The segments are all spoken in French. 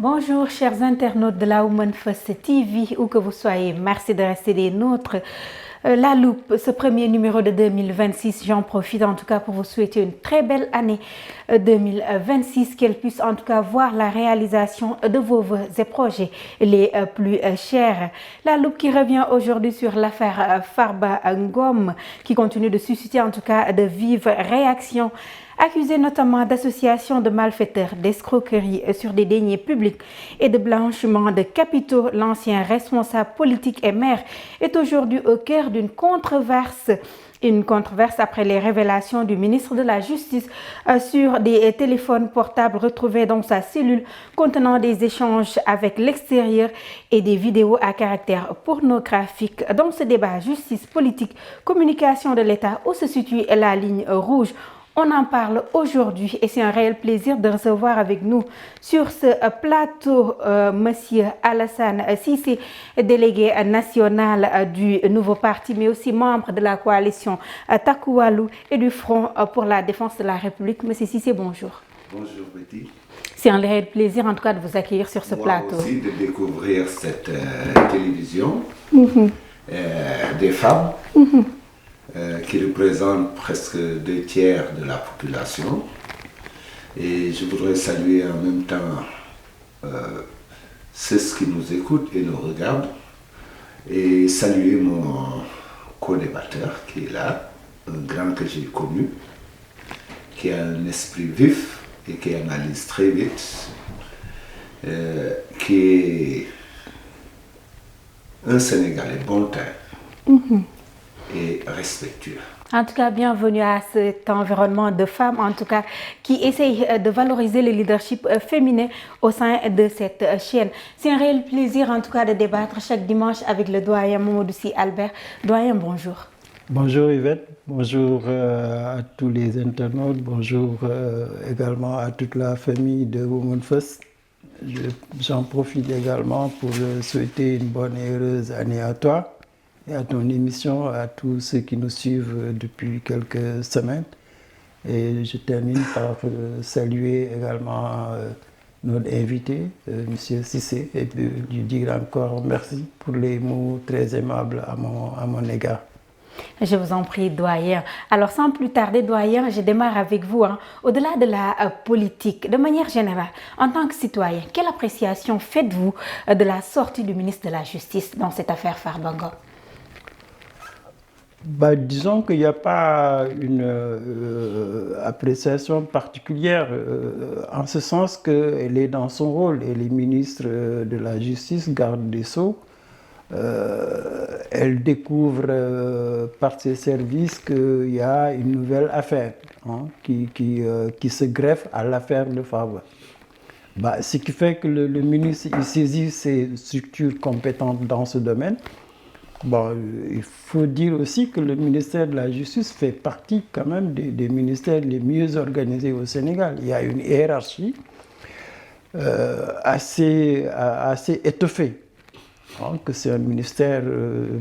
Bonjour chers internautes de la Women First TV, où que vous soyez, merci de rester des nôtres. La Loupe, ce premier numéro de 2026, j'en profite en tout cas pour vous souhaiter une très belle année 2026, qu'elle puisse en tout cas voir la réalisation de vos vœux et projets les plus chers. La Loupe qui revient aujourd'hui sur l'affaire Farba Ngom, qui continue de susciter en tout cas de vives réactions. Accusé notamment d'association de malfaiteurs, d'escroquerie sur des deniers publics et de blanchiment de capitaux, l'ancien responsable politique et maire est aujourd'hui au cœur d'une controverse. Une controverse après les révélations du ministre de la Justice sur des téléphones portables retrouvés dans sa cellule contenant des échanges avec l'extérieur et des vidéos à caractère pornographique. Dans ce débat justice politique, communication de l'État, où se situe la ligne rouge? On en parle aujourd'hui et c'est un réel plaisir de recevoir avec nous sur ce plateau Monsieur Alassane Cissé, délégué national du nouveau parti, mais aussi membre de la coalition Takku Wallu et du Front pour la défense de la République. Monsieur Cissé, bonjour. Bonjour Betty. C'est un réel plaisir en tout cas de vous accueillir sur ce plateau. Moi aussi de découvrir cette télévision des femmes. Qui représente presque 2/3 de la population. Et je voudrais saluer en même temps ceux qui nous écoutent et nous regardent, et saluer mon co-débatteur qui est là, un grand que j'ai connu, qui a un esprit vif et qui analyse très vite, qui est un Sénégalais bon teint. Et respectueux. En tout cas, bienvenue à cet environnement de femmes, en tout cas, qui essayent de valoriser le leadership féminin au sein de cette chaîne. C'est un réel plaisir, en tout cas, de débattre chaque dimanche avec le doyen Mamadou Sy Albert. Doyen, bonjour. Bonjour Yvette, bonjour à tous les internautes, bonjour également à toute la famille de Women First. J'en profite également pour souhaiter une bonne et heureuse année à toi et à ton émission, à tous ceux qui nous suivent depuis quelques semaines. Et je termine par saluer également notre invité, M. Cissé, et lui dire encore merci pour les mots très aimables à mon égard. Je vous en prie, doyen. Alors, sans plus tarder, doyen, je démarre avec vous. Au-delà de la politique, de manière générale, en tant que citoyen, quelle appréciation faites-vous de la sortie du ministre de la Justice dans cette affaire Farba Ngom? Disons qu'il n'y a pas une appréciation particulière, en ce sens qu'elle est dans son rôle. Elle est ministre de la Justice, garde des Sceaux. Elle découvre par ses services qu'il y a une nouvelle affaire qui se greffe à l'affaire de Farba. Ce qui fait que le ministre il saisit ses structures compétentes dans ce domaine. Il faut dire aussi que le ministère de la Justice fait partie quand même des ministères les mieux organisés au Sénégal. Il y a une hiérarchie assez étoffée, que c'est un ministère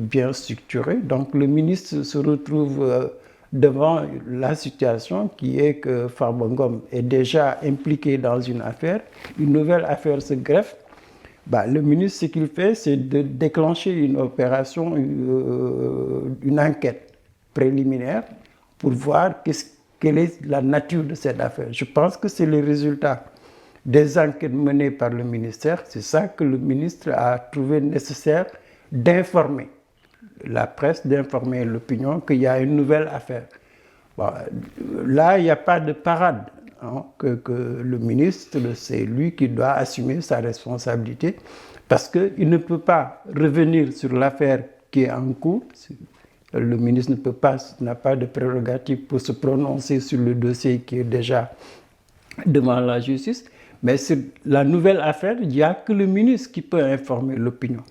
bien structuré. Donc le ministre se retrouve devant la situation qui est que Farba Ngom est déjà impliqué dans une affaire, une nouvelle affaire se greffe. Le ministre, ce qu'il fait, c'est de déclencher une opération, une enquête préliminaire pour voir quelle est la nature de cette affaire. Je pense que c'est le résultat des enquêtes menées par le ministère. C'est ça que le ministre a trouvé nécessaire d'informer la presse, d'informer l'opinion qu'il y a une nouvelle affaire. Là, il n'y a pas de parade. Que le ministre, c'est lui qui doit assumer sa responsabilité parce qu'il ne peut pas revenir sur l'affaire qui est en cours. Le ministre n'a pas de prérogative pour se prononcer sur le dossier qui est déjà devant la justice. Mais sur la nouvelle affaire, il n'y a que le ministre qui peut informer l'opinion.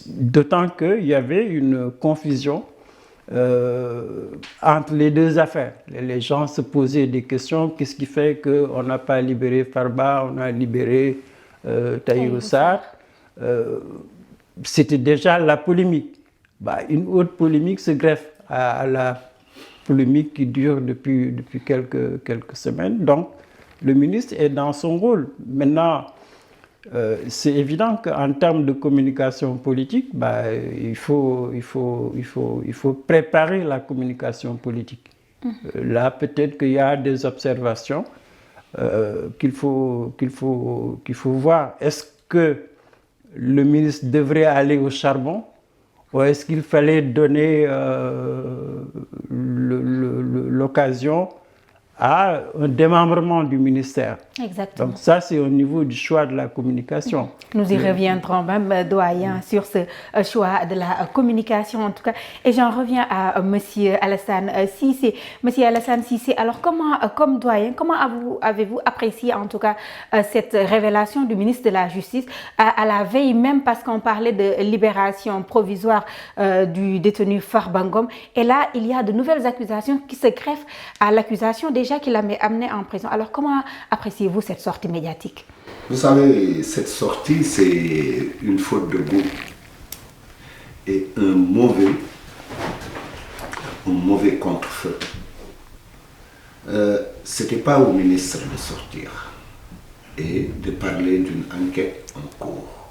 D'autant qu'il y avait une confusion entre les deux affaires. Les gens se posaient des questions. Qu'est-ce qui fait qu'on n'a pas libéré Farba, on a libéré Tahirou Sarr? C'était déjà la polémique. Une autre polémique se greffe à la polémique qui dure depuis quelques semaines. Donc, le ministre est dans son rôle. Maintenant, c'est évident qu'en termes de communication politique, il faut préparer la communication politique. Là, peut-être qu'il y a des observations qu'il faut voir. Est-ce que le ministre devrait aller au charbon ou est-ce qu'il fallait donner l'occasion à un démembrement du ministère? Exactement. Donc ça, c'est au niveau du choix de la communication. Nous y reviendrons même, doyen, sur ce choix de la communication en tout cas. Et j'en reviens à Monsieur Alassane Cissé. Monsieur Alassane Cissé, alors comme doyen, comment avez-vous apprécié en tout cas cette révélation du ministre de la Justice à la veille même, parce qu'on parlait de libération provisoire du détenu Farba Ngom. Et là, il y a de nouvelles accusations qui se greffent à l'accusation déjà qu'il a amené en prison. Alors comment appréciez-vous cette sortie médiatique? Vous savez, cette sortie, c'est une faute de goût et un mauvais contre-feu. C'était pas au ministre de sortir et de parler d'une enquête en cours.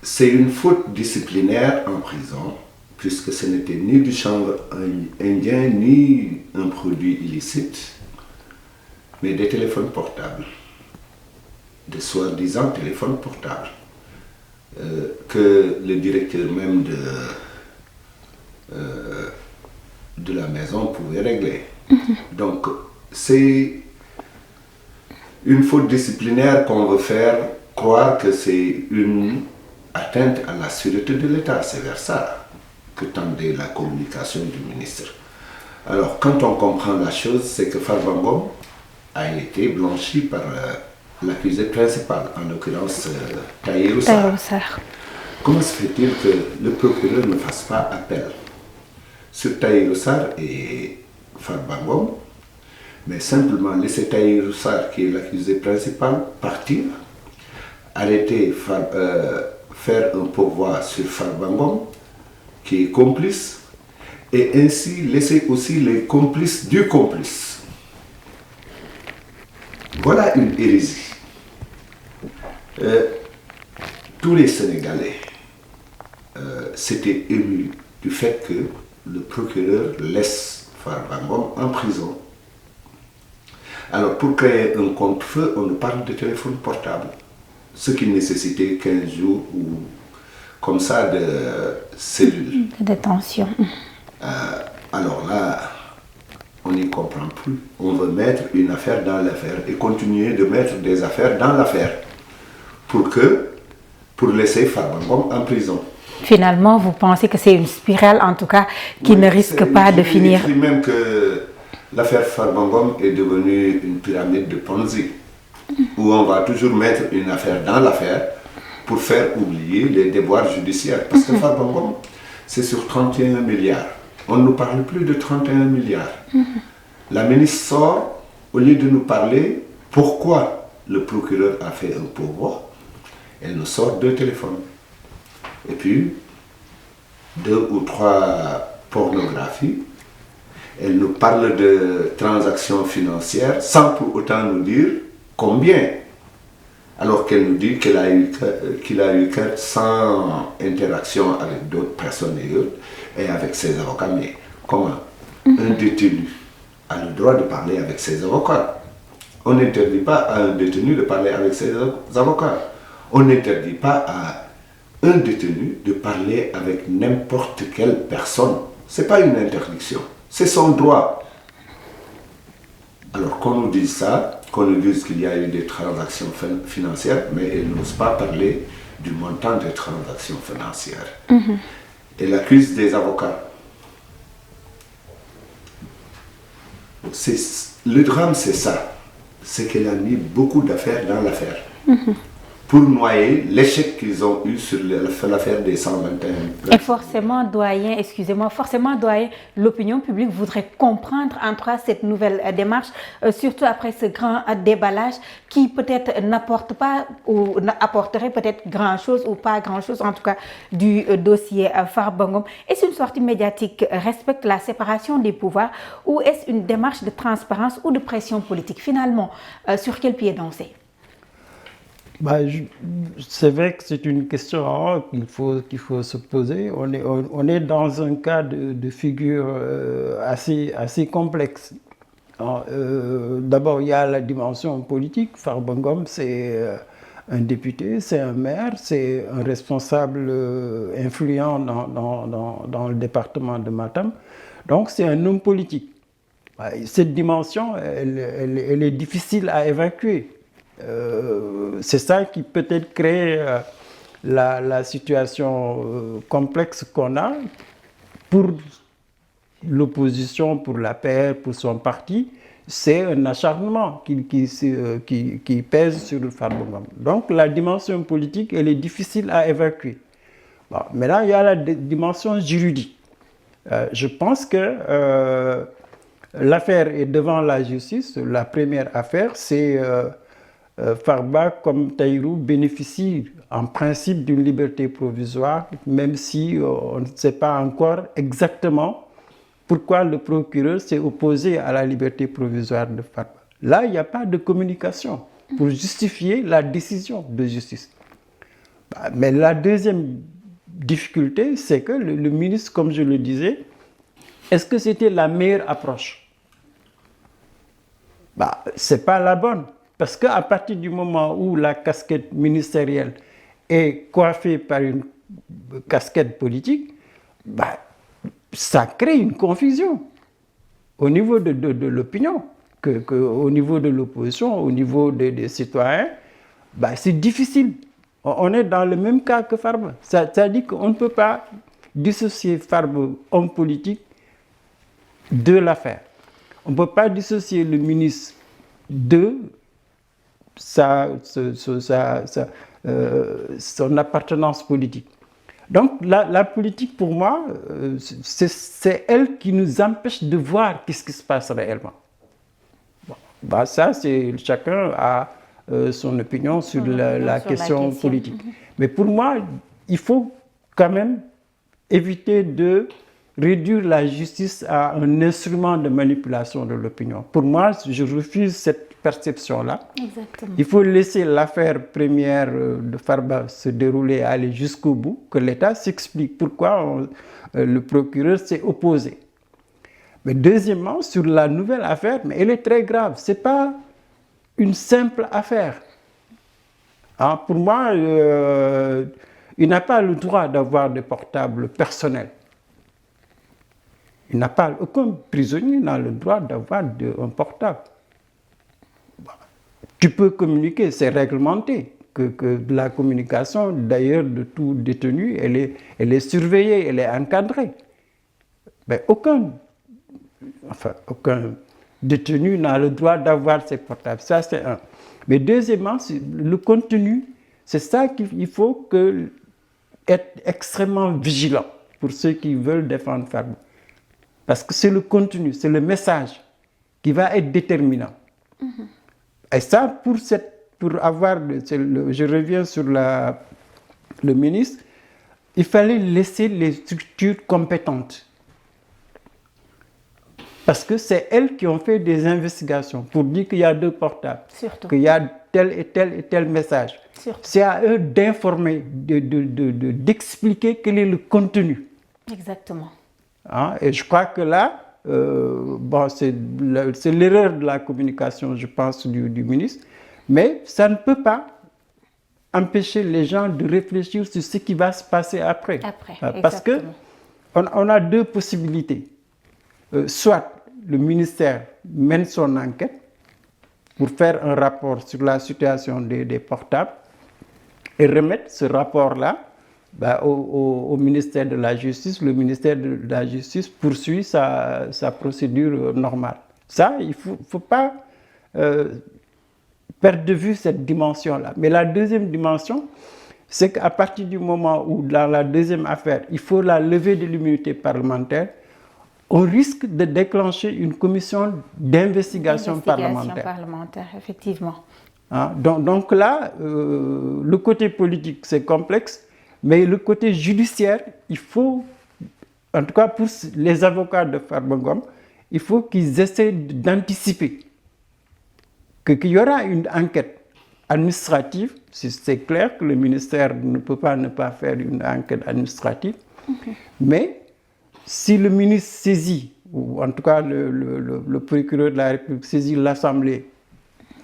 C'est une faute disciplinaire en prison, puisque ce n'était ni du chanvre indien, ni un produit illicite, mais des téléphones portables, de soi-disant téléphones portables, que le directeur même de la maison pouvait régler. Donc, c'est une faute disciplinaire qu'on veut faire croire que c'est une atteinte à la sûreté de l'État. C'est vers ça que tendait la communication du ministre. Alors, quand on comprend la chose, c'est que Farba Ngom a été blanchi par l'accusé principal, en l'occurrence Tahirou Sarr. Comment se fait-il que le procureur ne fasse pas appel sur Tahirou Sarr et Farba Ngom, mais simplement laisser Tahirou Sarr, qui est l'accusé principal, partir, arrêter, faire un pourvoi sur Farba Ngom, qui est complice, et ainsi laisser aussi les complices du complice. Voilà une hérésie. Tous les Sénégalais s'étaient émus du fait que le procureur laisse Farba Ngom en prison. Alors, pour créer un contre-feu, on nous parle de téléphone portable, ce qui nécessitait 15 jours ou comme ça de cellules. De détention. Alors là, on n'y comprend plus. On veut mettre une affaire dans l'affaire et continuer de mettre des affaires dans l'affaire pour laisser Farba Ngom en prison. Finalement, vous pensez que c'est une spirale, en tout cas, qui ne risque pas de finir. Je dis même que l'affaire Farba Ngom est devenue une pyramide de Ponzi, où on va toujours mettre une affaire dans l'affaire pour faire oublier les déboires judiciaires. Parce que Farba Ngom, c'est sur 31 milliards. On ne nous parle plus de 31 milliards. La ministre sort, au lieu de nous parler pourquoi le procureur a fait un pourvoi, elle nous sort 2 téléphones. Et puis, 2 ou 3 pornographies. Elle nous parle de transactions financières sans pour autant nous dire combien. Alors qu'elle nous dit qu'il a eu 400 interactions avec d'autres personnes et avec ses avocats. Mais comment un détenu a le droit de parler avec ses avocats? On n'interdit pas à un détenu de parler avec ses avocats. On n'interdit pas à un détenu de parler avec n'importe quelle personne. Ce n'est pas une interdiction, c'est son droit. Alors qu'on nous dise ça, qu'on nous dise qu'il y a eu des transactions financières, mais elle n'ose pas parler du montant des transactions financières. Elle accuse des avocats. Le drame, c'est ça. C'est qu'elle a mis beaucoup d'affaires dans l'affaire. Pour noyer l'échec qu'ils ont eu sur l'affaire des 121. Et forcément, doyen, excusez-moi, l'opinion publique voudrait comprendre en tout cas cette nouvelle démarche, surtout après ce grand déballage qui peut-être n'apporte pas ou apporterait peut-être grand-chose ou pas grand-chose, en tout cas du dossier Farba Ngom. Est-ce une sortie médiatique respecte la séparation des pouvoirs ou est-ce une démarche de transparence ou de pression politique? Finalement, sur quel pied danser? C'est vrai que c'est une question qu'il faut se poser. On est dans un cas de figure assez complexe. D'abord, il y a la dimension politique. Farba Ngom, c'est un député, c'est un maire, c'est un responsable influent dans le département de Matam. Donc, c'est un homme politique. Cette dimension, elle est difficile à évacuer. C'est ça qui peut-être crée la situation complexe qu'on a pour l'opposition, pour la paix, pour son parti. C'est un acharnement qui pèse sur le Farba Ngom. Donc la dimension politique, elle est difficile à évacuer. Bon, maintenant, il y a la dimension juridique. Je pense que l'affaire est devant la justice. La première affaire, c'est Farba, comme Tahirou, bénéficie en principe d'une liberté provisoire, même si on ne sait pas encore exactement pourquoi le procureur s'est opposé à la liberté provisoire de Farba. Là, il n'y a pas de communication pour justifier la décision de justice. Mais la deuxième difficulté, c'est que le ministre, comme je le disais, est-ce que c'était la meilleure approche? Ce n'est pas la bonne. Parce qu'à partir du moment où la casquette ministérielle est coiffée par une casquette politique, ça crée une confusion au niveau de l'opinion, au niveau de l'opposition, au niveau des citoyens. C'est difficile. On est dans le même cas que Farba. Ça dit qu'on ne peut pas dissocier Farba, homme politique, de l'affaire. On ne peut pas dissocier le ministre de son appartenance politique. Donc la politique, pour moi, c'est elle qui nous empêche de voir ce qui se passe réellement. Ça, chacun a son opinion sur la question politique. Mais pour moi, il faut quand même éviter de réduire la justice à un instrument de manipulation de l'opinion. Pour moi, je refuse cette perception-là. Exactement. Il faut laisser l'affaire première de Farba se dérouler, aller jusqu'au bout, que l'État s'explique pourquoi le procureur s'est opposé. Mais deuxièmement, sur la nouvelle affaire, mais elle est très grave. Ce n'est pas une simple affaire. Pour moi, il n'a pas le droit d'avoir des portables personnels. Aucun prisonnier n'a le droit d'avoir un portable. Tu peux communiquer, c'est réglementé, que la communication, d'ailleurs, de tout détenu, elle est surveillée, elle est encadrée. Mais aucun détenu n'a le droit d'avoir ses portables. Ça, c'est un. Mais deuxièmement, le contenu, c'est ça qu'il faut être extrêmement vigilant pour ceux qui veulent défendre Farba. Parce que c'est le contenu, c'est le message qui va être déterminant. Et ça, pour avoir, je reviens sur le ministre, il fallait laisser les structures compétentes. Parce que c'est elles qui ont fait des investigations pour dire qu'il y a 2 portables, qu'il y a tel et tel message. C'est à eux d'informer, d'expliquer quel est le contenu. Exactement. Et je crois que là, c'est l'erreur de la communication, je pense, du ministre. Mais ça ne peut pas empêcher les gens de réfléchir sur ce qui va se passer après. Parce qu'on a 2 possibilités. Soit le ministère mène son enquête pour faire un rapport sur la situation des portables et remettre ce rapport-là au ministère de la Justice. Le ministère de la Justice poursuit sa procédure normale. Ça, il ne faut pas perdre de vue cette dimension-là. Mais la deuxième dimension, c'est qu'à partir du moment où, dans la deuxième affaire, il faut la levée de l'immunité parlementaire, on risque de déclencher une commission d'investigation parlementaire. Effectivement. Donc là, le côté politique, c'est complexe, mais le côté judiciaire, il faut, en tout cas pour les avocats de Farba Ngom, il faut qu'ils essaient d'anticiper qu'il y aura une enquête administrative, c'est clair que le ministère ne peut pas ne pas faire une enquête administrative, mais si le ministre saisit, ou en tout cas le procureur de la République saisit l'Assemblée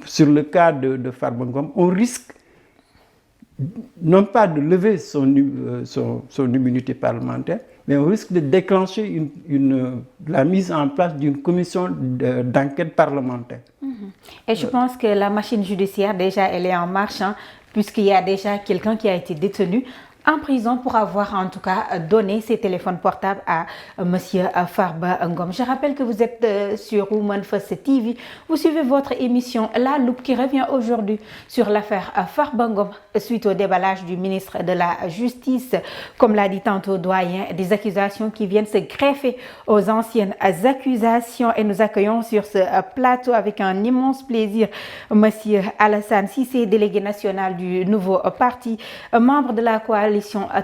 sur le cas de Farba Ngom, on risque non pas de lever son immunité parlementaire, mais on risque de déclencher la mise en place d'une commission d'enquête parlementaire. Et je pense que la machine judiciaire, déjà, elle est en marche, hein, puisqu'il y a déjà quelqu'un qui a été détenu en prison pour avoir en tout cas donné ses téléphones portables à monsieur Farba Ngom. Je rappelle que vous êtes sur Women First TV. Vous suivez votre émission La Loupe qui revient aujourd'hui sur l'affaire Farba Ngom suite au déballage du ministre de la Justice. Comme l'a dit tantôt Doyen, des accusations qui viennent se greffer aux anciennes accusations. Et nous accueillons sur ce plateau avec un immense plaisir monsieur Alassane Cissé, délégué national du nouveau parti, membre de la coalition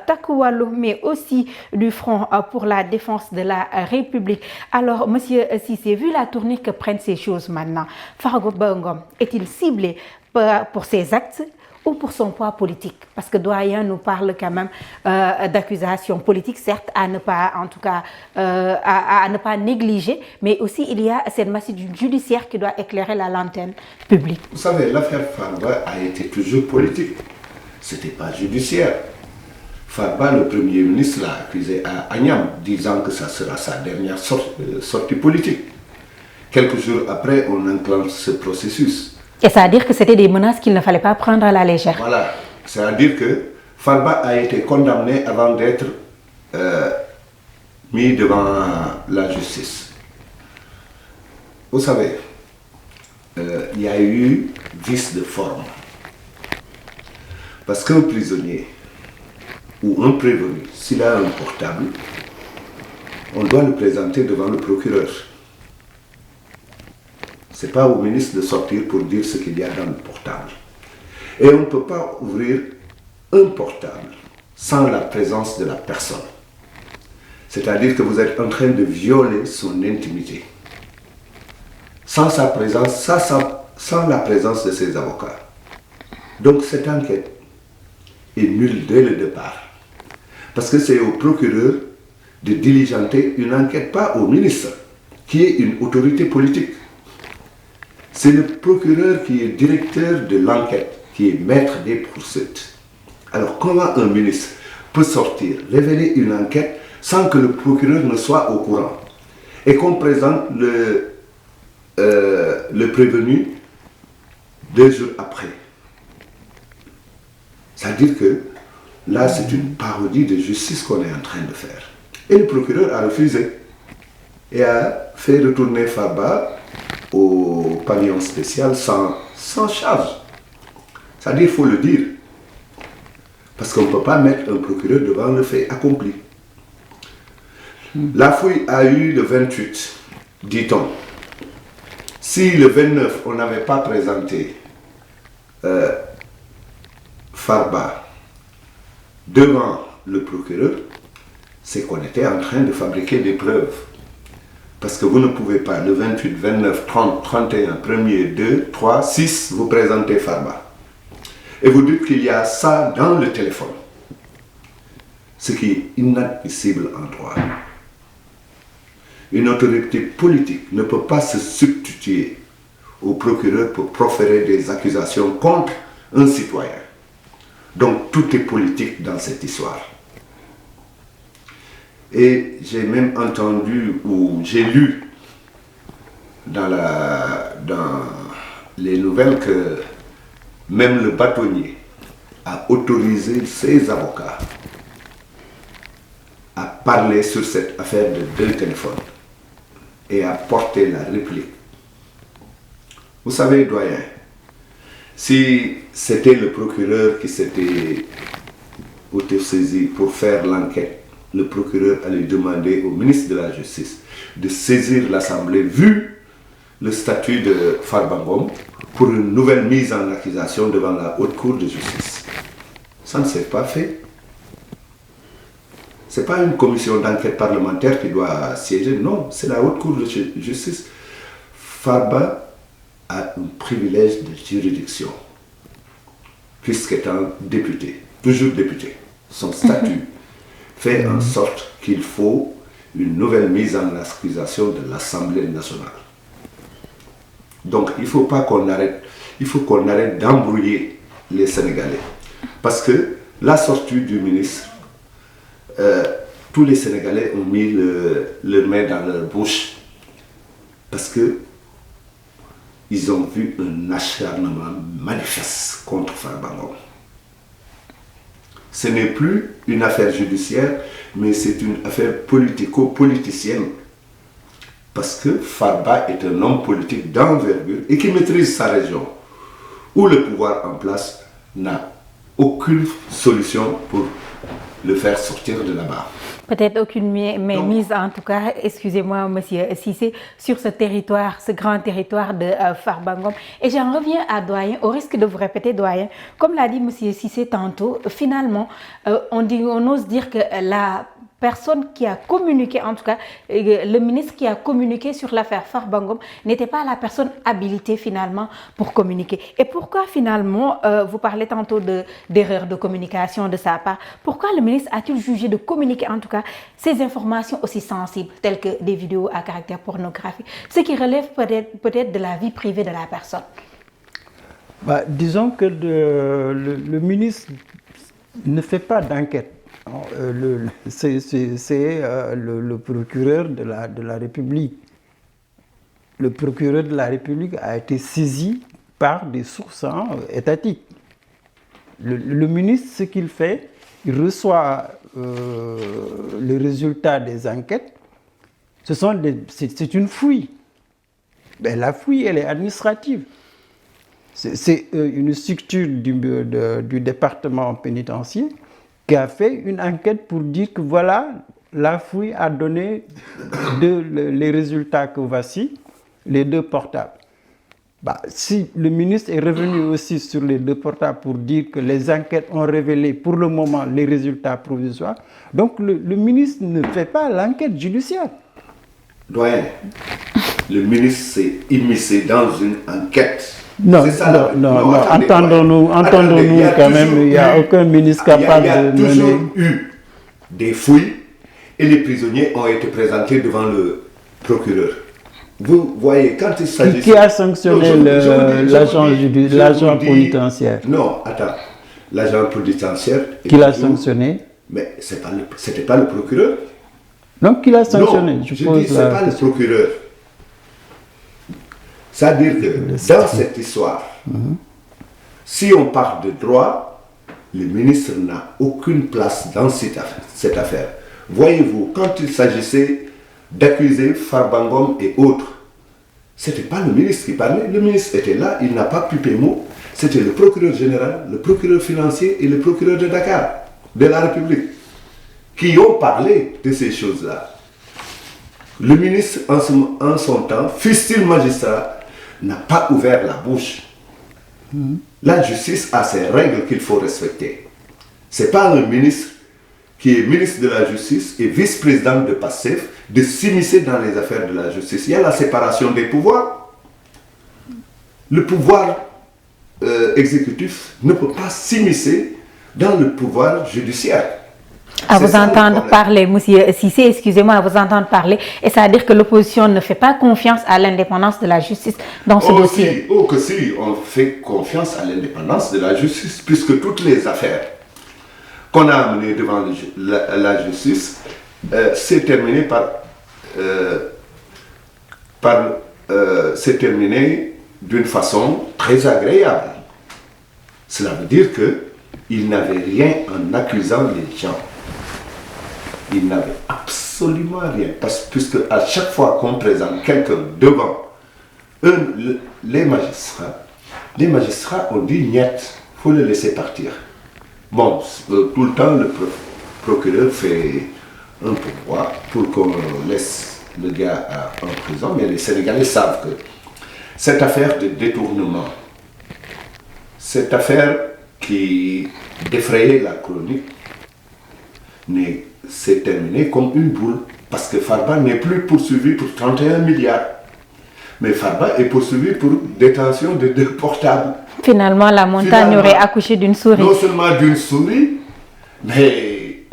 Takku Wallu, mais aussi du Front pour la défense de la République. Alors, monsieur Cissé, vu la tournure que prennent ces choses maintenant, Farba Ngom est-il ciblé pour ses actes ou pour son poids politique? Parce que Doyen nous parle quand même d'accusations politiques, certes, à ne pas, en tout cas, à ne pas négliger, mais aussi il y a cette masse judiciaire qui doit éclairer la lanterne publique. Vous savez, l'affaire Farba a été toujours politique. Ce n'était pas judiciaire. Farba, le Premier ministre, l'a accusé à Agnam, disant que ça sera sa dernière sortie politique. Quelques jours après, on enclenche ce processus. Et ça veut dire que c'était des menaces qu'il ne fallait pas prendre à la légère. Voilà. C'est-à-dire que Farba a été condamné avant d'être mis devant la justice. Vous savez, il y a eu vice de forme. Parce qu'un prisonnier ou un prévenu, s'il a un portable, on doit le présenter devant le procureur. Ce n'est pas au ministre de sortir pour dire ce qu'il y a dans le portable. Et on ne peut pas ouvrir un portable sans la présence de la personne. C'est-à-dire que vous êtes en train de violer son intimité. Sans sa présence, sans la présence de ses avocats. Donc cette enquête est nulle dès le départ. Parce que c'est au procureur de diligenter une enquête, pas au ministre, qui est une autorité politique. C'est le procureur qui est directeur de l'enquête, qui est maître des poursuites. Alors comment un ministre peut sortir, révéler une enquête sans que le procureur ne soit au courant et qu'on présente le prévenu 2 jours après? C'est-à-dire que là, c'est une parodie de justice qu'on est en train de faire. Et le procureur a refusé et a fait retourner Farba au pavillon spécial sans charge. C'est-à-dire, il faut le dire. Parce qu'on ne peut pas mettre un procureur devant le fait accompli. La fouille a eu le 28, dit-on. Si le 29, on n'avait pas présenté Farba devant le procureur, c'est qu'on était en train de fabriquer des preuves. Parce que vous ne pouvez pas, le 28, 29, 30, 31, 1er, 2, 3, 6, vous présentez Farba. Et vous dites qu'il y a ça dans le téléphone. Ce qui est inadmissible en droit. Une autorité politique ne peut pas se substituer au procureur pour proférer des accusations contre un citoyen. Donc tout est politique dans cette histoire. Et j'ai même entendu ou j'ai lu dans les nouvelles que même le bâtonnier a autorisé ses avocats à parler sur cette affaire de 2 téléphones et à porter la réplique. Vous savez, doyen, si c'était le procureur qui s'était autosaisi pour faire l'enquête, le procureur allait demander au ministre de la Justice de saisir l'Assemblée, vu le statut de Farba Ngom, pour une nouvelle mise en accusation devant la Haute Cour de justice. Ça ne s'est pas fait. Ce n'est pas une commission d'enquête parlementaire qui doit siéger, non, c'est la Haute Cour de justice. Farba a un privilège de juridiction. puisqu'étant député, toujours député, son statut fait en sorte qu'il faut une nouvelle mise en accusation de l'Assemblée nationale. Donc il faut qu'on arrête d'embrouiller les Sénégalais. Parce que la sortie du ministre, tous les Sénégalais ont mis leur main dans leur bouche parce que ils ont vu un acharnement manifeste contre Farba Ngom. Ce n'est plus une affaire judiciaire, mais c'est une affaire politico-politicienne. Parce que Farba est un homme politique d'envergure et qui maîtrise sa région, où le pouvoir en place n'a aucune solution pour le faire sortir de là-bas. Peut-être aucune mise en tout cas, excusez-moi monsieur Cissé, sur ce territoire, ce grand territoire de Farba Ngom. Et j'en reviens à Doyen, au risque de vous répéter Doyen, comme l'a dit monsieur Cissé tantôt, finalement, on ose dire que la personne qui a communiqué, en tout cas le ministre qui a communiqué sur l'affaire Farba Ngom n'était pas la personne habilitée finalement pour communiquer. Et pourquoi finalement, vous parlez tantôt d'erreur de communication de sa part, pourquoi le ministre a-t-il jugé de communiquer en tout cas ces informations aussi sensibles telles que des vidéos à caractère pornographique, ce qui relève peut-être de la vie privée de la personne? Disons que le ministre ne fait pas d'enquête. C'est le procureur de la République. Le procureur de la République a été saisi par des sources étatiques. Le ministre, ce qu'il fait, il reçoit les résultats des enquêtes. C'est une fouille. Ben, la fouille, elle est administrative. C'est une structure du département pénitentiaire qui a fait une enquête pour dire que voilà, la fouille a donné les résultats que voici, les 2 portables. Si le ministre est revenu aussi sur les 2 portables pour dire que les enquêtes ont révélé pour le moment les résultats provisoires, donc le ministre ne fait pas l'enquête judiciaire. Doyen, le ministre s'est immiscé dans une enquête. Non, entendons-nous quand même, il n'y a aucun ministre capable de mener. Il y a toujours eu des fouilles et les prisonniers ont été présentés devant le procureur. Vous voyez, quand il s'agit... Qui a sanctionné l'agent pénitentiaire? Non, attends. L'agent pénitentiaire... Qui l'a sanctionné? Mais ce n'était pas le procureur. Donc, qui l'a sanctionné? Non, je dis, ce n'est pas le procureur. C'est-à-dire que dans cette histoire, si on parle de droit, le ministre n'a aucune place dans cette affaire. Voyez-vous, quand il s'agissait d'accuser Farba Ngom et autres, ce n'était pas le ministre qui parlait, le ministre était là, il n'a pas pipé mot, c'était le procureur général, le procureur financier et le procureur de Dakar, de la République, qui ont parlé de ces choses-là. Le ministre, en son temps, fût-il magistrat, n'a pas ouvert la bouche. La justice a ses règles qu'il faut respecter. Ce n'est pas un ministre qui est ministre de la Justice et vice-président de PASTEF de s'immiscer dans les affaires de la justice. Il y a la séparation des pouvoirs. Le pouvoir exécutif ne peut pas s'immiscer dans le pouvoir judiciaire. À vous entendre parler, monsieur Cissé, excusez-moi, à vous entendre parler, et ça veut dire que l'opposition ne fait pas confiance à l'indépendance de la justice dans ce dossier. Que si, on fait confiance à l'indépendance de la justice, puisque toutes les affaires qu'on a amenées devant la justice s'est terminé s'est terminé d'une façon très agréable. Cela veut dire qu'il n'avait rien en accusant les gens. Il n'avait absolument rien. Puisque à chaque fois qu'on présente quelqu'un devant les magistrats ont dit niet, il faut le laisser partir. Bon, tout le temps, le procureur fait un pourvoi pour qu'on laisse le gars en prison, mais les Sénégalais savent que cette affaire de détournement, cette affaire qui défrayait la chronique, s'est terminée comme une boule, parce que Farba n'est plus poursuivi pour 31 milliards. Mais Farba est poursuivi pour détention de 2 portables. Finalement, la montagne aurait accouché d'une souris. Non seulement d'une souris, mais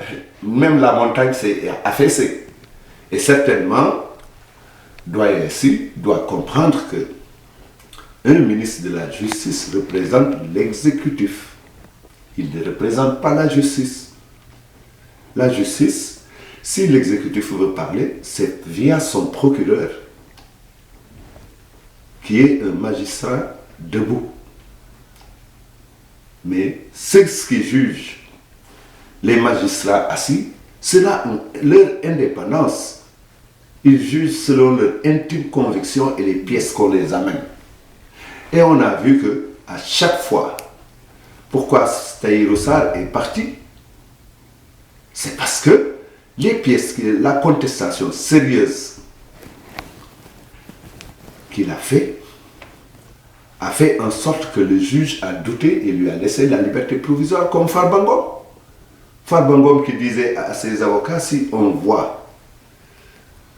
même la montagne s'est affaissée. Et certainement, doit comprendre que un ministre de la Justice représente l'exécutif. Il ne représente pas la justice. La justice, si l'exécutif veut parler, c'est via son procureur, qui est un magistrat debout. Mais ceux qui jugent, les magistrats assis, c'est là leur indépendance. Ils jugent selon leur intime conviction et les pièces qu'on les amène. Et on a vu que à chaque fois, pourquoi Tahirou Sarr est parti, c'est parce que les pièces, la contestation sérieuse qu'il a fait en sorte que le juge a douté et lui a laissé la liberté provisoire, comme Farba Ngom. Farba Ngom qui disait à ses avocats, si on voit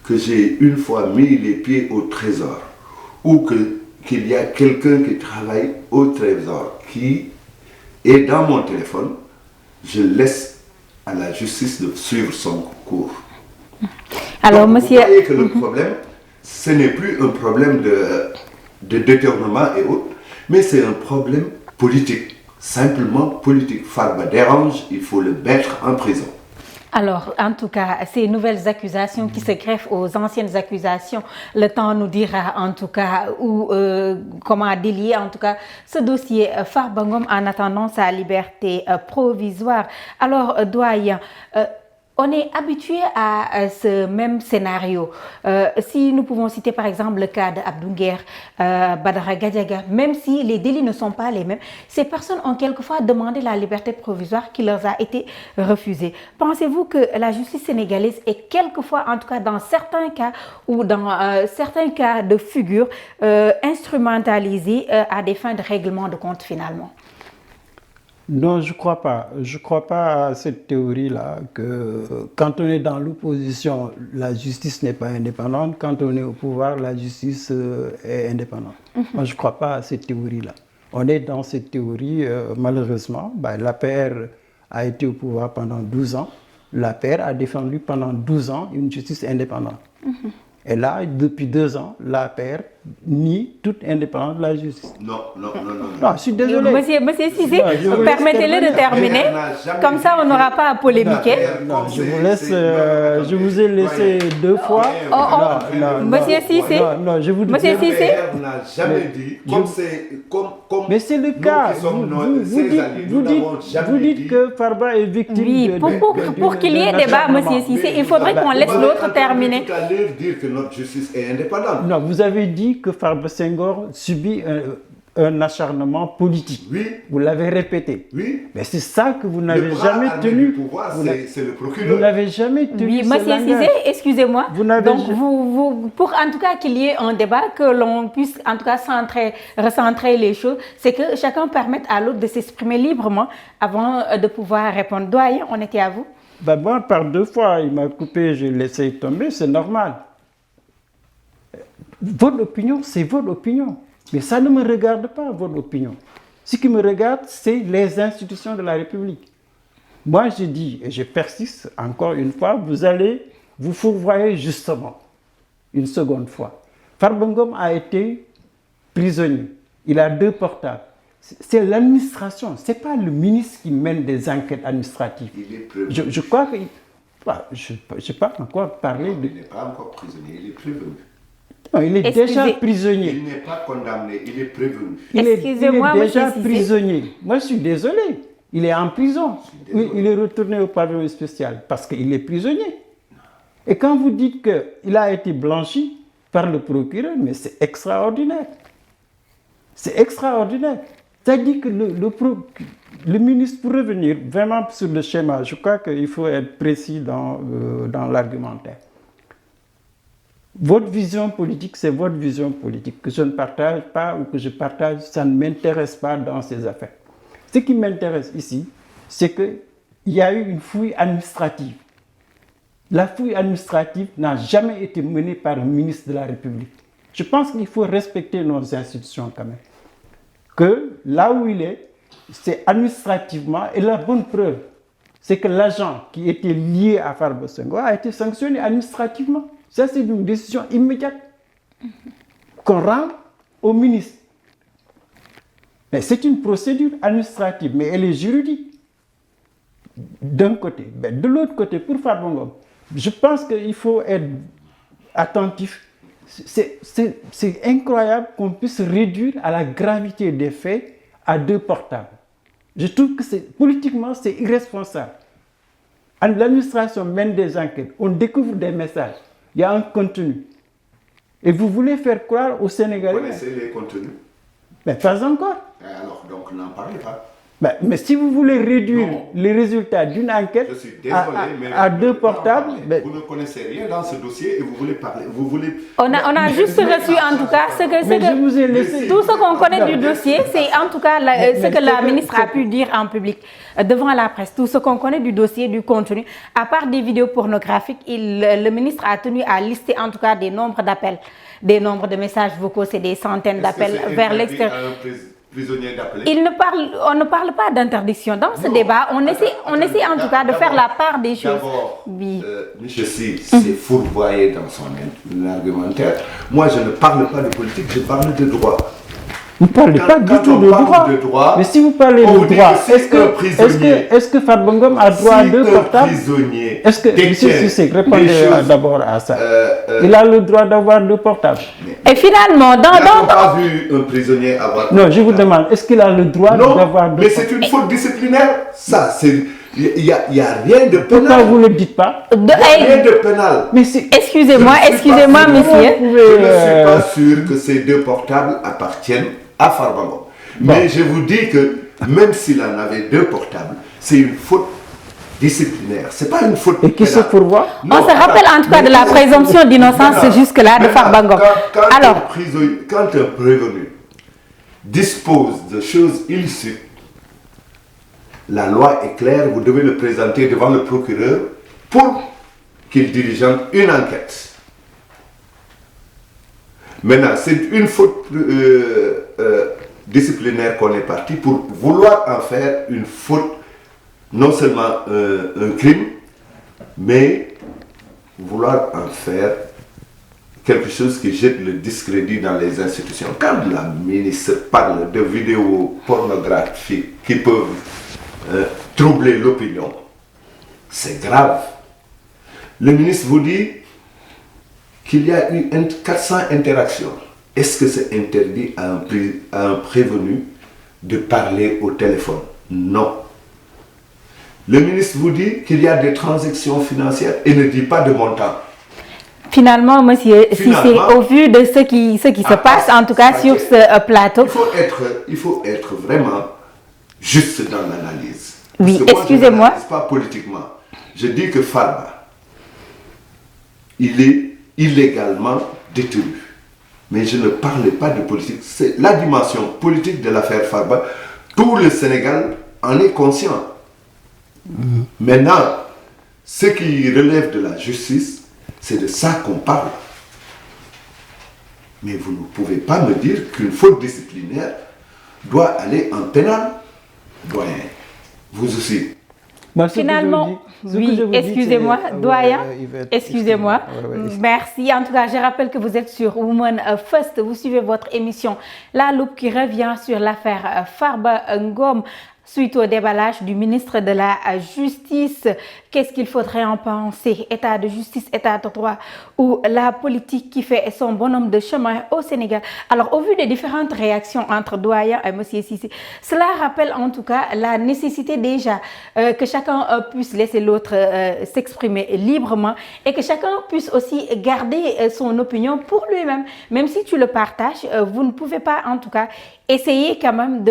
que j'ai une fois mis les pieds au trésor, ou qu'il y a quelqu'un qui travaille au trésor, qui est dans mon téléphone, je laisse à la justice de suivre son cours. Alors, donc, monsieur... vous voyez que le problème, ce n'est plus un problème de détournement et autres, mais c'est un problème politique, simplement politique. Farba dérange, il faut le mettre en prison. Alors, en tout cas, ces nouvelles accusations qui se greffent aux anciennes accusations, le temps nous dira en tout cas comment délier en tout cas ce dossier Farba Ngom en attendant sa liberté provisoire. Alors, doyen, on est habitué à ce même scénario. Si nous pouvons citer par exemple le cas d'Abdou Nguer, Badara Gadiaga, même si les délits ne sont pas les mêmes, ces personnes ont quelquefois demandé la liberté provisoire qui leur a été refusée. Pensez-vous que la justice sénégalaise est quelquefois, en tout cas dans certains cas ou dans certains cas de figure, instrumentalisée à des fins de règlement de compte finalement? Non, je crois pas. Je crois pas à cette théorie-là que quand on est dans l'opposition, la justice n'est pas indépendante. Quand on est au pouvoir, la justice est indépendante. Moi, je crois pas à cette théorie-là. On est dans cette théorie, malheureusement. L'APR a été au pouvoir pendant 12 ans. L'APR a défendu pendant 12 ans une justice indépendante. Et là, depuis 2 ans, l'APR nie toute indépendance de la justice. Non. Non, je suis désolé. Monsieur Cissé, permettez-le de terminer. Comme ça, on n'aura pas à polémiquer. Non, je vous ai laissé 2 fois. Monsieur Cissé. Non, je vous dis. Monsieur Cissé. n'a jamais dit, comme mais c'est le cas. Vous dites que Farba est victime. Oui, pour qu'il y ait débat, monsieur Cissé, il faudrait qu'on laisse l'autre terminer. Tout à l'heure dire que notre justice est indépendante. Non, vous avez dit que Farba Senghor subit un acharnement politique. Oui. Vous l'avez répété. Oui. Mais c'est ça que vous n'avez jamais tenu. C'est le procureur. Vous n'avez jamais tenu. Oui, monsieur Cissé, excusez-moi. Donc, pour en tout cas qu'il y ait un débat, que l'on puisse en tout cas recentrer les choses, c'est que chacun permette à l'autre de s'exprimer librement avant de pouvoir répondre. Doyen, on était à vous. Moi, par 2 fois, il m'a coupé, j'ai laissé tomber, c'est normal. Votre opinion, c'est votre opinion. Mais ça ne me regarde pas, votre opinion. Ce qui me regarde, c'est les institutions de la République. Moi, je dis, et je persiste encore une fois, vous allez vous fourvoyer justement, une seconde fois. Farba Ngom a été prisonnier. Il a 2 portables. C'est l'administration, ce n'est pas le ministre qui mène des enquêtes administratives. Il est prévenu. Je crois que... je n'ai pas encore parlé de... Il n'est pas encore prisonnier, il est prévenu. Non, il est déjà prisonnier. Il n'est pas condamné, il est prévenu. Il est Excusez-moi, déjà monsieur Cissé. prisonnier. Moi, je suis désolé. Il est en prison. Oui, il est retourné au pavillon spécial parce qu'il est prisonnier. Et quand vous dites qu'il a été blanchi par le procureur, mais c'est extraordinaire. C'est extraordinaire. C'est-à-dire que le ministre, pour revenir vraiment sur le schéma, je crois qu'il faut être précis dans l'argumentaire. Votre vision politique, c'est votre vision politique. Que je ne partage pas ou que je partage, ça ne m'intéresse pas dans ces affaires. Ce qui m'intéresse ici, c'est qu'il y a eu une fouille administrative. La fouille administrative n'a jamais été menée par un ministre de la République. Je pense qu'il faut respecter nos institutions quand même. que là où il est, c'est administrativement, et la bonne preuve, c'est que l'agent qui était lié à Farba Senghor a été sanctionné administrativement. Ça, c'est une décision immédiate qu'on rend au ministre. Mais c'est une procédure administrative, mais elle est juridique. D'un côté. Mais de l'autre côté, pour Farba Ngom, je pense qu'il faut être attentif. C'est incroyable qu'on puisse réduire à la gravité des faits à 2 portables. Je trouve que politiquement, c'est irresponsable. L'administration mène des enquêtes, on découvre des messages, il y a un contenu. Et vous voulez faire croire aux Sénégalais... Vous connaissez les contenus? Mais pas encore. Alors, donc, n'en parlez pas. Mais si vous voulez réduire les résultats d'une enquête Je suis désolé, à 2 portables... Vous ne connaissez rien dans ce dossier et vous voulez parler. On a juste reçu en tout cas je vous ai laissé... tout ce qu'on connaît du dossier, c'est en tout cas ce que la ministre a pu dire en public devant la presse. Tout ce qu'on connaît du dossier, du contenu, à part des vidéos pornographiques, le ministre a tenu à lister en tout cas des nombres d'appels, des nombres de messages vocaux, c'est des centaines d'appels vers l'extérieur. Prisonnier d'appeler. On ne parle pas d'interdiction. Dans ce débat, on essaie en tout cas de faire la part des choses. D'abord, oui. M. Si s'est fourvoyé dans son argumentaire. Moi, je ne parle pas de politique, je parle de droit. Vous ne parlez pas du tout de droit. Mais si vous parlez de droit, est-ce que Farba Ngom a droit à 2 portables? Est-ce que, M. Cissé, répondez d'abord à ça. Il a le droit d'avoir 2 portables. Et finalement, on n'a pas vu un prisonnier avoir... Non, je vous demande, est-ce qu'il a le droit d'avoir 2 portables? Mais c'est une faute disciplinaire. Ça, c'est... Il n'y a rien de pénal. Pourquoi vous ne le dites pas? Il n'y a rien de pénal. Excusez-moi, monsieur. Je ne suis pas sûr que ces 2 portables appartiennent à Farba Ngom. Mais je vous dis que même s'il en avait 2 portables, c'est une faute disciplinaire. Ce n'est pas une faute pénale. Et qui se pourvoit? On se rappelle en tout cas de la présomption d'innocence jusque-là de Farba Ngom. Alors, quand un prévenu dispose de choses illicites, la loi est claire, vous devez le présenter devant le procureur pour qu'il diligente une enquête. Maintenant, c'est une faute disciplinaire qu'on est parti pour vouloir en faire une faute, non seulement un crime, mais vouloir en faire quelque chose qui jette le discrédit dans les institutions. Quand la ministre parle de vidéos pornographiques qui peuvent troubler l'opinion, c'est grave. Le ministre vous dit qu'il y a eu 400 interactions. Est-ce que c'est interdit à un prévenu de parler au téléphone? Non. Le ministre vous dit qu'il y a des transactions financières et ne dit pas de montant. Finalement, monsieur, si c'est au vu de ce qui se passe, en tout cas sur ce plateau... Il faut être vraiment juste dans l'analyse. Oui, excusez-moi. Je n'analyse pas politiquement. Je dis que Farba, il est illégalement détenu. Mais je ne parlais pas de politique. C'est la dimension politique de l'affaire Farba. Tout le Sénégal en est conscient. Maintenant, ce qui relève de la justice, c'est de ça qu'on parle. Mais vous ne pouvez pas me dire qu'une faute disciplinaire doit aller en pénal. Doyen, vous aussi. Finalement, oui, excusez-moi, doyen, excusez-moi. Merci. En tout cas, je rappelle que vous êtes sur Women First. Vous suivez votre émission La Loupe qui revient sur l'affaire Farba Ngom. Suite au déballage du ministre de la Justice, qu'est-ce qu'il faudrait en penser? État de justice, état de droit ou la politique qui fait son bonhomme de chemin au Sénégal? Alors, au vu des différentes réactions entre doyen et M. Cissé, cela rappelle en tout cas la nécessité déjà que chacun puisse laisser l'autre s'exprimer librement et que chacun puisse aussi garder son opinion pour lui-même. Même si tu le partages, vous ne pouvez pas en tout cas essayer quand même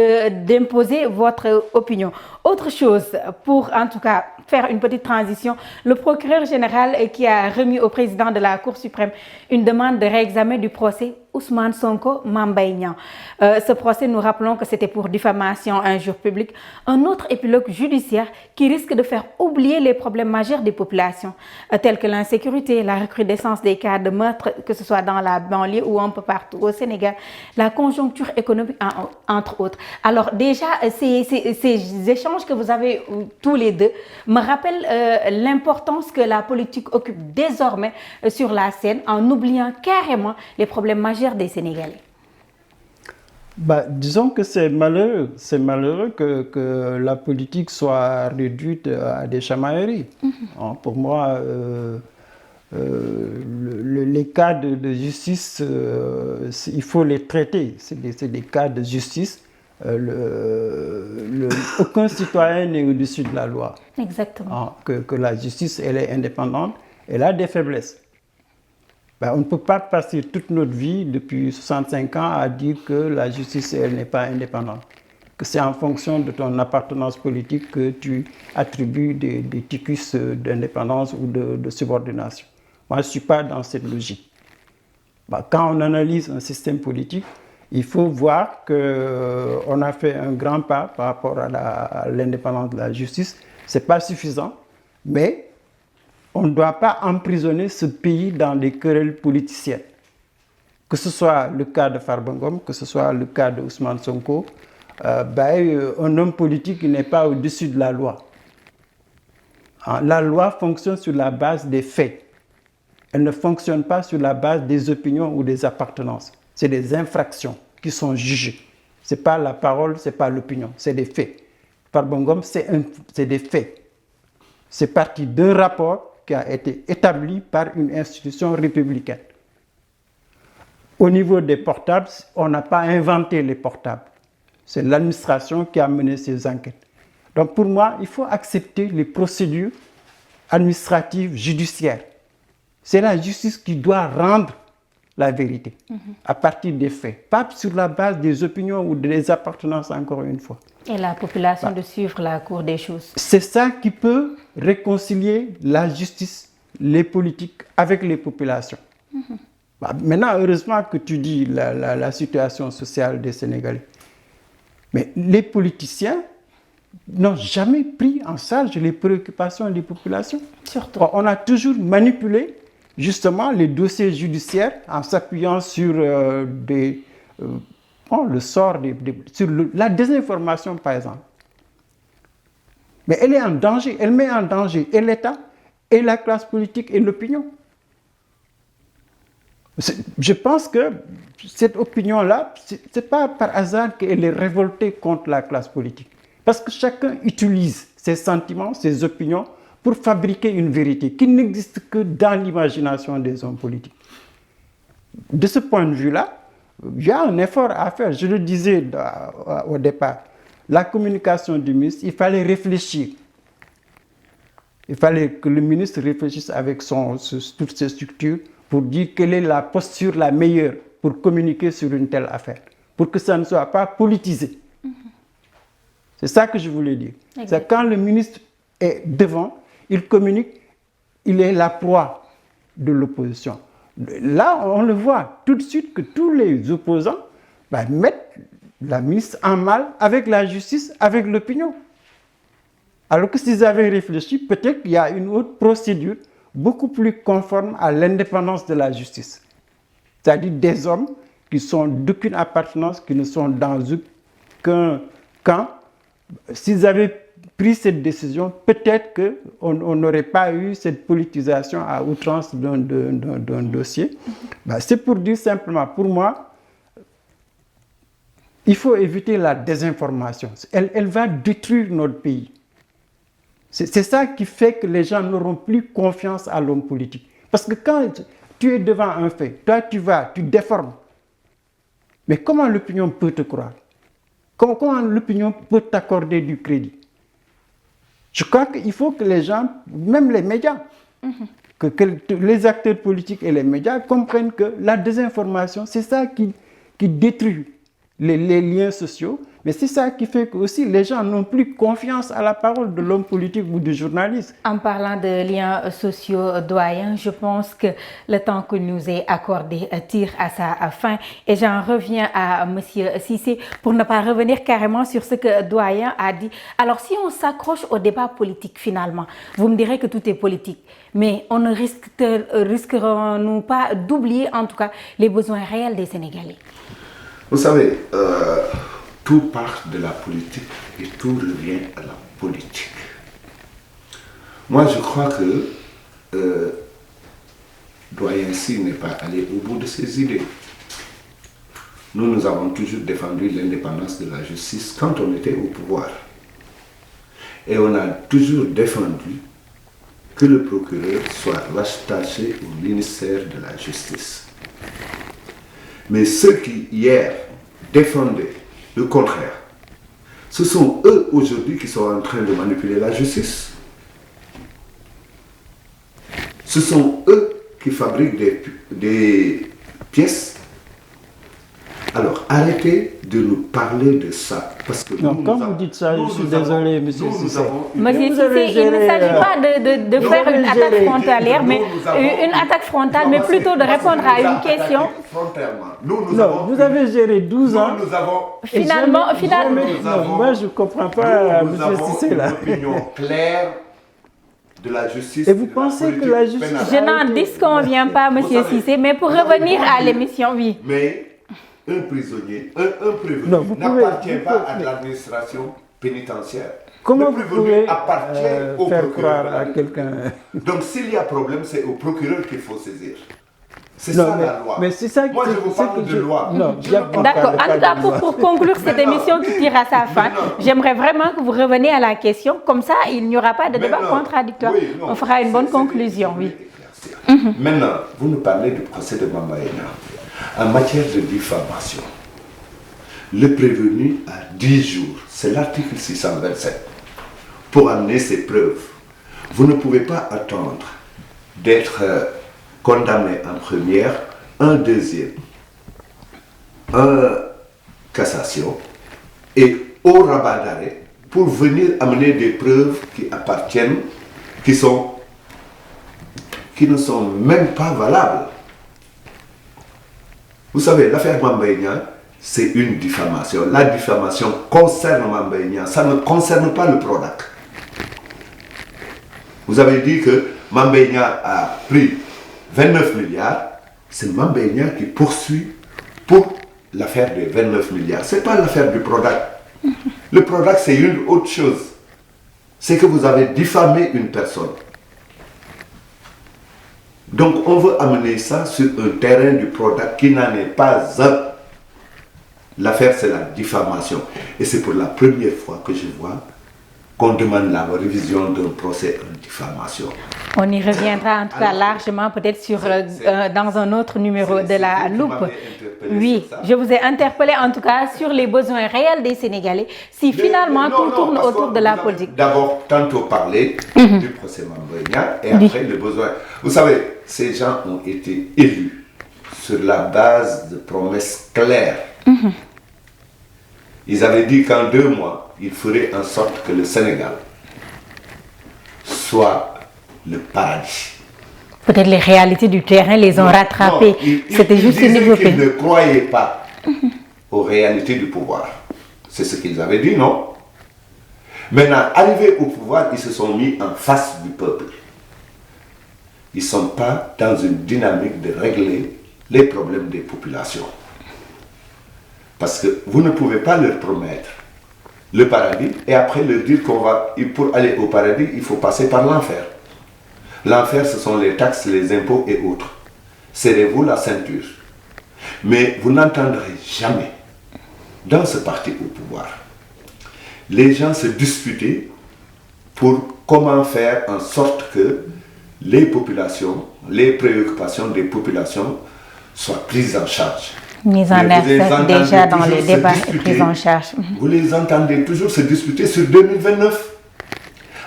d'imposer votre opinion. Autre chose, pour en tout cas faire une petite transition, le procureur général qui a remis au président de la Cour suprême une demande de réexamen du procès Ousmane Sonko, Mame Mbaye Niang. Ce procès, nous rappelons que c'était pour diffamation, injure publique. Un autre épilogue judiciaire qui risque de faire oublier les problèmes majeurs des populations, tels que l'insécurité, la recrudescence des cas de meurtre, que ce soit dans la banlieue ou un peu partout au Sénégal, la conjoncture économique, entre autres. Alors déjà, ces échanges que vous avez tous les deux me rappellent l'importance que la politique occupe désormais sur la scène en oubliant carrément les problèmes majeurs des Sénégalais. Disons que c'est malheureux que la politique soit réduite à des chamailleries. Pour moi, les cas de justice, il faut les traiter. C'est des cas de justice. Aucun citoyen n'est au-dessus de la loi. Exactement. Que la justice, elle est indépendante, elle a des faiblesses. On ne peut pas passer toute notre vie, depuis 65 ans, à dire que la justice, elle n'est pas indépendante. Que c'est en fonction de ton appartenance politique que tu attribues des ticus d'indépendance ou de subordination. Moi, je ne suis pas dans cette logique. Quand on analyse un système politique, il faut voir qu'on a fait un grand pas par rapport à l'indépendance de la justice. Ce n'est pas suffisant, mais on ne doit pas emprisonner ce pays dans des querelles politiciennes. Que ce soit le cas de Farba Ngom, que ce soit le cas de Ousmane Sonko, un homme politique n'est pas au-dessus de la loi. La loi fonctionne sur la base des faits. Elle ne fonctionne pas sur la base des opinions ou des appartenances. C'est des infractions qui sont jugées. Ce n'est pas la parole, ce n'est pas l'opinion, c'est des faits. Farba Ngom, c'est des faits. C'est parti d'un rapport qui a été établi par une institution républicaine. Au niveau des portables, on n'a pas inventé les portables. C'est l'administration qui a mené ces enquêtes. Donc pour moi, il faut accepter les procédures administratives, judiciaires. C'est la justice qui doit rendre la vérité à partir des faits, pas sur la base des opinions ou des appartenances, encore une fois. Et la population de suivre la cour des choses. C'est ça qui peut réconcilier la justice, les politiques avec les populations. Maintenant, heureusement que tu dis la situation sociale des Sénégalais. Mais les politiciens n'ont jamais pris en charge les préoccupations des populations. Surtout. On a toujours manipulé justement les dossiers judiciaires en s'appuyant sur le sort sur la désinformation, par exemple. Mais elle est en danger, elle met en danger et l'État, et la classe politique, et l'opinion. Je pense que cette opinion-là, ce n'est pas par hasard qu'elle est révoltée contre la classe politique. Parce que chacun utilise ses sentiments, ses opinions, pour fabriquer une vérité qui n'existe que dans l'imagination des hommes politiques. De ce point de vue-là, il y a un effort à faire. Je le disais au départ, la communication du ministre, il fallait réfléchir. Il fallait que le ministre réfléchisse avec toutes ses structures pour dire quelle est la posture la meilleure pour communiquer sur une telle affaire, pour que ça ne soit pas politisé. C'est ça que je voulais dire. C'est quand le ministre est devant, il communique, il est la proie de l'opposition. Là, on le voit tout de suite que tous les opposants mettent la ministre en mal avec la justice, avec l'opinion. Alors que s'ils avaient réfléchi, peut-être qu'il y a une autre procédure beaucoup plus conforme à l'indépendance de la justice. C'est-à-dire des hommes qui sont d'aucune appartenance, qui ne sont dans aucun camp. S'ils avaient pris cette décision, peut-être qu'on n'aurait pas eu cette politisation à outrance d'un dossier. C'est pour dire simplement, pour moi, il faut éviter la désinformation. Elle va détruire notre pays. C'est ça qui fait que les gens n'auront plus confiance à l'homme politique. Parce que quand tu es devant un fait, toi tu déformes. Mais comment l'opinion peut te croire? Comment l'opinion peut t'accorder du crédit? Je crois qu'il faut que les gens, même les médias, que les acteurs politiques et les médias comprennent que la désinformation, c'est ça qui détruit les liens sociaux. Mais c'est ça qui fait que aussi les gens n'ont plus confiance à la parole de l'homme politique ou du journaliste. En parlant de liens sociaux, doyen, je pense que le temps que nous est accordé tire à sa fin. Et j'en reviens à Monsieur Cissé pour ne pas revenir carrément sur ce que doyen a dit. Alors, si on s'accroche au débat politique finalement, vous me direz que tout est politique, mais on ne risquerons-nous pas d'oublier en tout cas les besoins réels des Sénégalais? Vous savez, tout part de la politique et tout revient à la politique. Moi, je crois que doyen Sy n'est pas allé au bout de ses idées. Nous avons toujours défendu l'indépendance de la justice quand on était au pouvoir. Et on a toujours défendu que le procureur soit rattaché au ministère de la Justice. Mais ceux qui, hier, défendaient le contraire, ce sont eux aujourd'hui qui sont en train de manipuler la justice. Ce sont eux qui fabriquent des pièces. Alors, arrêtez de nous parler de ça. Parce que non, quand vous dites ça, je suis désolé, monsieur Cissé. Monsieur Cissé, il ne s'agit pas de faire une attaque frontalière, mais une attaque frontale, mais plutôt de répondre à une question. Non, vous avez géré 12 ans. Finalement, moi je ne comprends pas, monsieur Cissé, là. Une opinion claire de la justice. Et vous pensez que la justice... Je n'en disconviens pas, monsieur Cissé, mais pour revenir à l'émission, oui. Mais un prisonnier, un prévenu n'appartient pas à l'administration pénitentiaire. Comment le vous pouvez faire croire à quelqu'un? Donc s'il y a problème, c'est au procureur qu'il faut saisir. C'est ça la loi. Mais c'est ça Moi, je vous parle de loi. D'accord. En tout cas, pour conclure cette émission qui tire à sa fin, j'aimerais vraiment que vous reveniez à la question. Comme ça, il n'y aura pas de débat contradictoire. On fera une bonne conclusion, oui. Maintenant, vous nous parlez du procès de Mamba Ena. En matière de diffamation, le prévenu a 10 jours, c'est l'article 627, pour amener ses preuves. Vous ne pouvez pas attendre d'être condamné en première, un deuxième, un cassation et au rabat d'arrêt pour venir amener des preuves qui appartiennent, qui ne sont même pas valables. Vous savez, l'affaire Mamba Ena, c'est une diffamation. La diffamation concerne Mamba Ena, ça ne concerne pas le Prodac. Vous avez dit que Mamba Ena a pris 29 milliards, c'est Mamba Ena qui poursuit pour l'affaire des 29 milliards. Ce n'est pas l'affaire du Prodac. Le Prodac, c'est une autre chose. C'est que vous avez diffamé une personne. Donc on veut amener ça sur un terrain du Prodac qui n'en est pas un. L'affaire, c'est la diffamation. Et c'est pour la première fois que je vois qu'on demande la révision d'un procès en diffamation. On y reviendra en tout cas largement, peut-être dans un autre numéro de la loupe. Oui, je vous ai interpellé en tout cas sur les besoins réels des Sénégalais, si finalement tout tourne autour de la politique. D'abord, tantôt parler du procès Mamba Ena et après le besoin. Vous savez, ces gens ont été élus sur la base de promesses claires. Ils avaient dit qu'en 2 mois, ils feraient en sorte que le Sénégal soit le paradis. Peut-être les réalités du terrain les ont rattrapés. C'était juste une développée. Ils ne croyaient pas aux réalités du pouvoir. C'est ce qu'ils avaient dit, non? Maintenant, arrivés au pouvoir, ils se sont mis en face du peuple. Ils ne sont pas dans une dynamique de régler les problèmes des populations. Parce que vous ne pouvez pas leur promettre le paradis et après leur dire pour aller au paradis, il faut passer par l'enfer. L'enfer, ce sont les taxes, les impôts et autres. Serrez-vous la ceinture. Mais vous n'entendrez jamais, dans ce parti au pouvoir, les gens se disputer pour comment faire en sorte que les populations, les préoccupations des populations soient prises en charge. Mise en œuvre déjà dans les débats et prise en charge. Vous les entendez toujours se disputer sur 2029,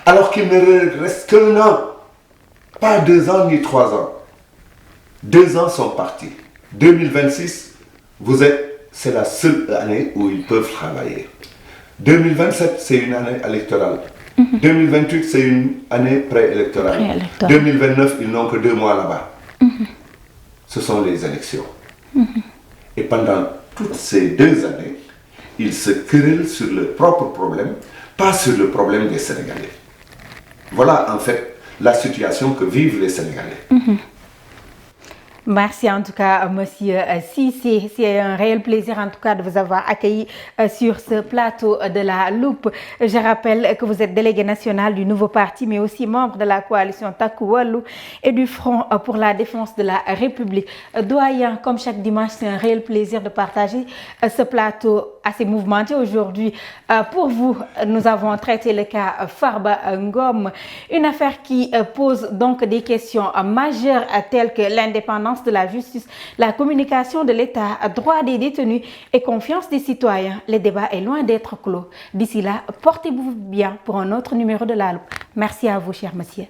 alors qu'il ne reste qu'un an, pas 2 ans ni 3 ans. 2 ans sont partis. 2026, vous êtes c'est la seule année où ils peuvent travailler. 2027, c'est une année électorale. 2028, c'est une année préélectorale. 2029, ils n'ont que 2 mois là-bas. Ce sont les élections. Et pendant toutes ces 2 années, ils se querellent sur leurs propres problèmes, pas sur le problème des Sénégalais. Voilà en fait la situation que vivent les Sénégalais. Merci en tout cas, Monsieur Cissé. C'est un réel plaisir en tout cas de vous avoir accueilli sur ce plateau de la Loupe. Je rappelle que vous êtes délégué national du nouveau parti, mais aussi membre de la coalition Takku Wallu et du Front pour la défense de la République. Doyen, comme chaque dimanche, c'est un réel plaisir de partager ce plateau assez mouvementé aujourd'hui. Pour vous, nous avons traité le cas Farba Ngom, une affaire qui pose donc des questions majeures telles que l'indépendance de la justice, la communication de l'État, droit des détenus et confiance des citoyens. Le débat est loin d'être clos. D'ici là, portez-vous bien pour un autre numéro de la Loupe. Merci à vous, cher monsieur.